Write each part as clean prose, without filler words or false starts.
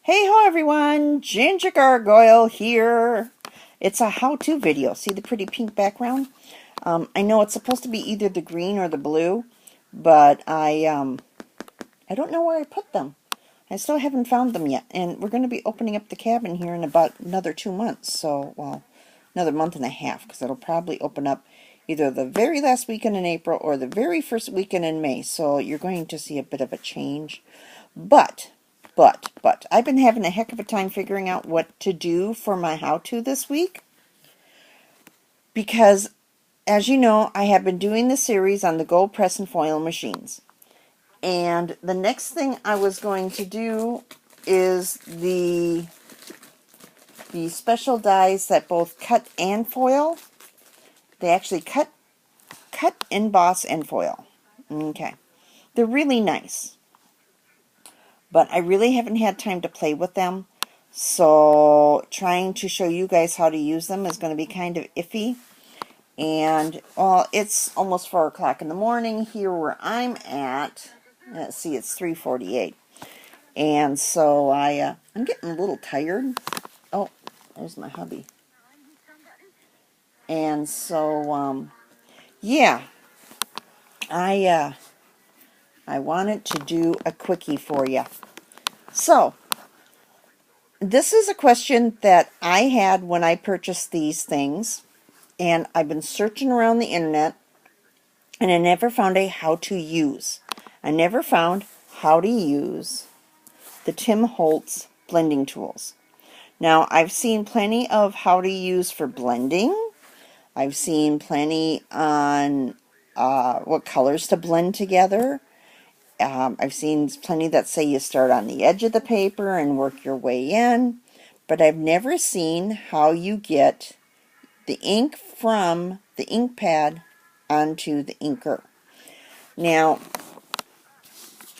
Hey ho everyone, Ginger Gargoyle here. It's a how-to video. See the pretty pink background? I know it's supposed to be either the green or the blue, but I don't know where I put them. I still haven't found them yet, and we're going to be opening up the cabin here in about another 2 months, so, well, another month and a half, because it'll probably open up either the very last weekend in April or the very first weekend in May, so you're going to see a bit of a change. But I've been having a heck of a time figuring out what to do for my how-to this week, because, as you know, I have been doing the series on the gold press and foil machines. And the next thing I was going to do is the special dies that both cut and foil. They actually cut, emboss, and foil. Okay. They're really nice. But I really haven't had time to play with them. So trying to show you guys how to use them is going to be kind of iffy. And, well, it's almost 4 o'clock in the morning here where I'm at. Let's see, it's 3:48. And so I'm getting a little tired. Oh, there's my hubby. And so, yeah, I wanted to do a quickie for you. So, this is a question that I had when I purchased these things, and I've been searching around the internet, and I never found a how to use. I never found how to use the Tim Holtz blending tools. Now, I've seen plenty of how to use for blending. I've seen plenty on what colors to blend together. I've seen plenty that say you start on the edge of the paper and work your way in, but I've never seen how you get the ink from the ink pad onto the inker. Now,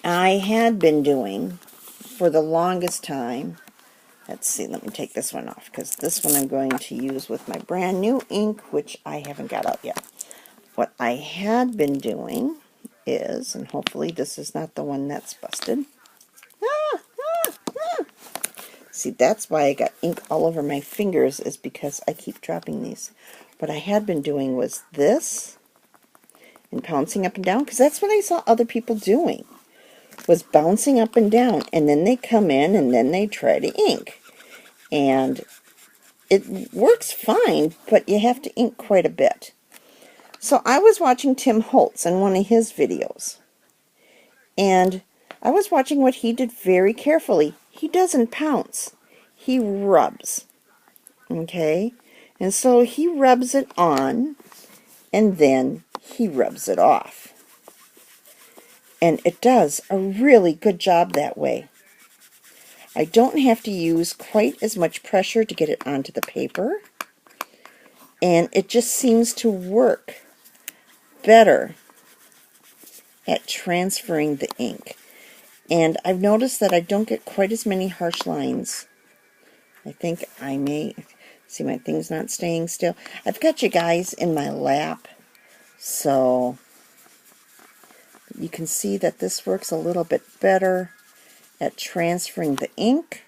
I had been doing for the longest time, let's see, let me take this one off, because this one I'm going to use with my brand new ink, which I haven't got out yet. What I had been doing is, and hopefully this is not the one that's busted. See, that's why I got ink all over my fingers, is because I keep dropping these. What I had been doing was this, and bouncing up and down, because that's what I saw other people doing, was bouncing up and down, and then they come in, and then they try to ink. And it works fine, but you have to ink quite a bit. So I was watching Tim Holtz in one of his videos, and I was watching what he did very carefully. He doesn't pounce. He rubs. Okay? And so he rubs it on, and then he rubs it off. And it does a really good job that way. I don't have to use quite as much pressure to get it onto the paper, and it just seems to work better at transferring the ink. And I've noticed that I don't get quite as many harsh lines. I think I may, see, my thing's not staying still. I've got you guys in my lap, so you can see that this works a little bit better at transferring the ink.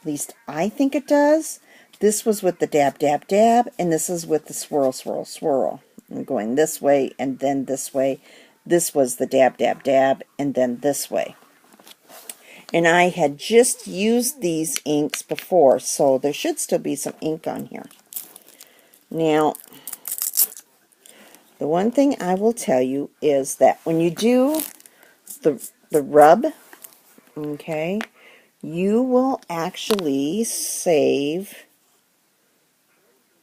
At least I think it does. This was with the dab, dab, dab, and this is with the swirl, swirl, swirl. I'm going this way and then this way. This was the dab, dab, dab, and then this way. And I had just used these inks before, so there should still be some ink on here. Now, the one thing I will tell you is that when you do the rub, okay, you will actually save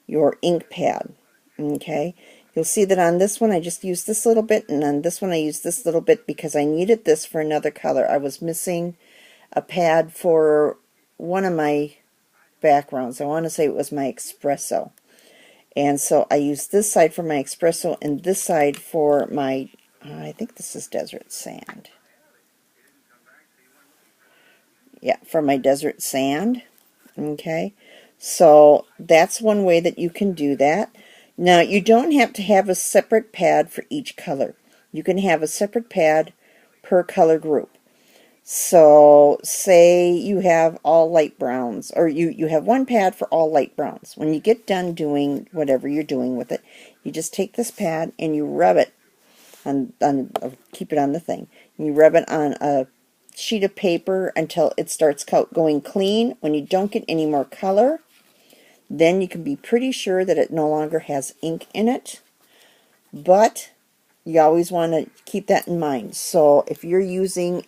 your ink pad, okay? You'll see that on this one I just used this little bit, and on this one I used this little bit because I needed this for another color. I was missing a pad for one of my backgrounds. I want to say it was my espresso. And so I used this side for my espresso and this side for my, I think this is desert sand. Yeah, for my desert sand. Okay, so that's one way that you can do that. Now, you don't have to have a separate pad for each color. You can have a separate pad per color group. So say you have all light browns, or you have one pad for all light browns. When you get done doing whatever you're doing with it, you just take this pad and you rub it keep it on the thing. You rub it on a sheet of paper until it starts going clean. When you don't get any more color, then you can be pretty sure that it no longer has ink in it. But you always want to keep that in mind. So if you're using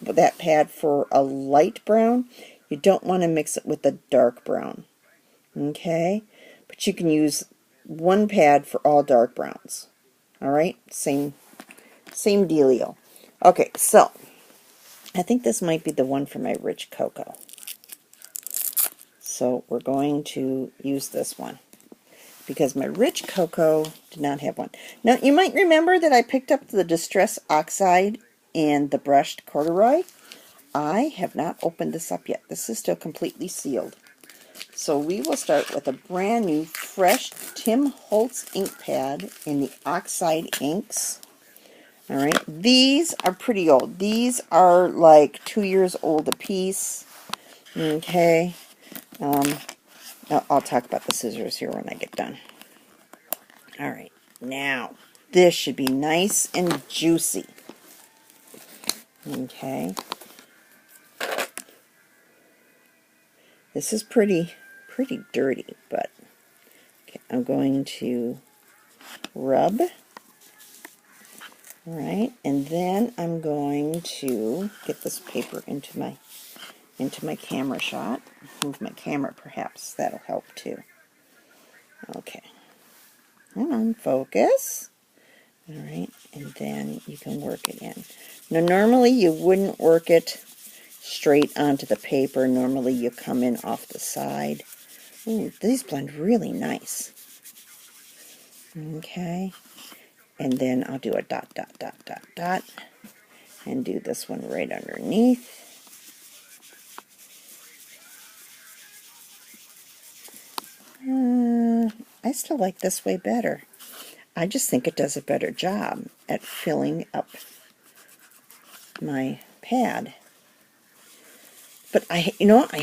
that pad for a light brown, you don't want to mix it with a dark brown. Okay? But you can use one pad for all dark browns. Alright? Same dealio. Okay, so I think this might be the one for my rich cocoa. So we're going to use this one, because my rich cocoa did not have one. Now, you might remember that I picked up the Distress Oxide and the brushed corduroy. I have not opened this up yet. This is still completely sealed. So we will start with a brand new, fresh Tim Holtz ink pad in the Oxide inks. All right, these are pretty old. These are like 2 years old a piece. Okay. I'll talk about the scissors here when I get done. All right, now this should be nice and juicy. Okay. This is pretty dirty, but okay, I'm going to rub. All right, and then I'm going to get this paper into my camera shot. Move my camera, perhaps. That'll help too. Okay. Come on, focus. All right, and then you can work it in. Now, normally you wouldn't work it straight onto the paper. Normally you come in off the side. Ooh, these blend really nice. Okay. And then I'll do a dot, dot, dot, dot, dot. And do this one right underneath. I still like this way better. I just think it does a better job at filling up my pad. But I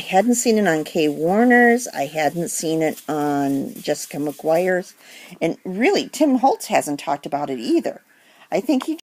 hadn't seen it on Kay Warner's. I hadn't seen it on Jessica McGuire's. And really, Tim Holtz hasn't talked about it either. I think he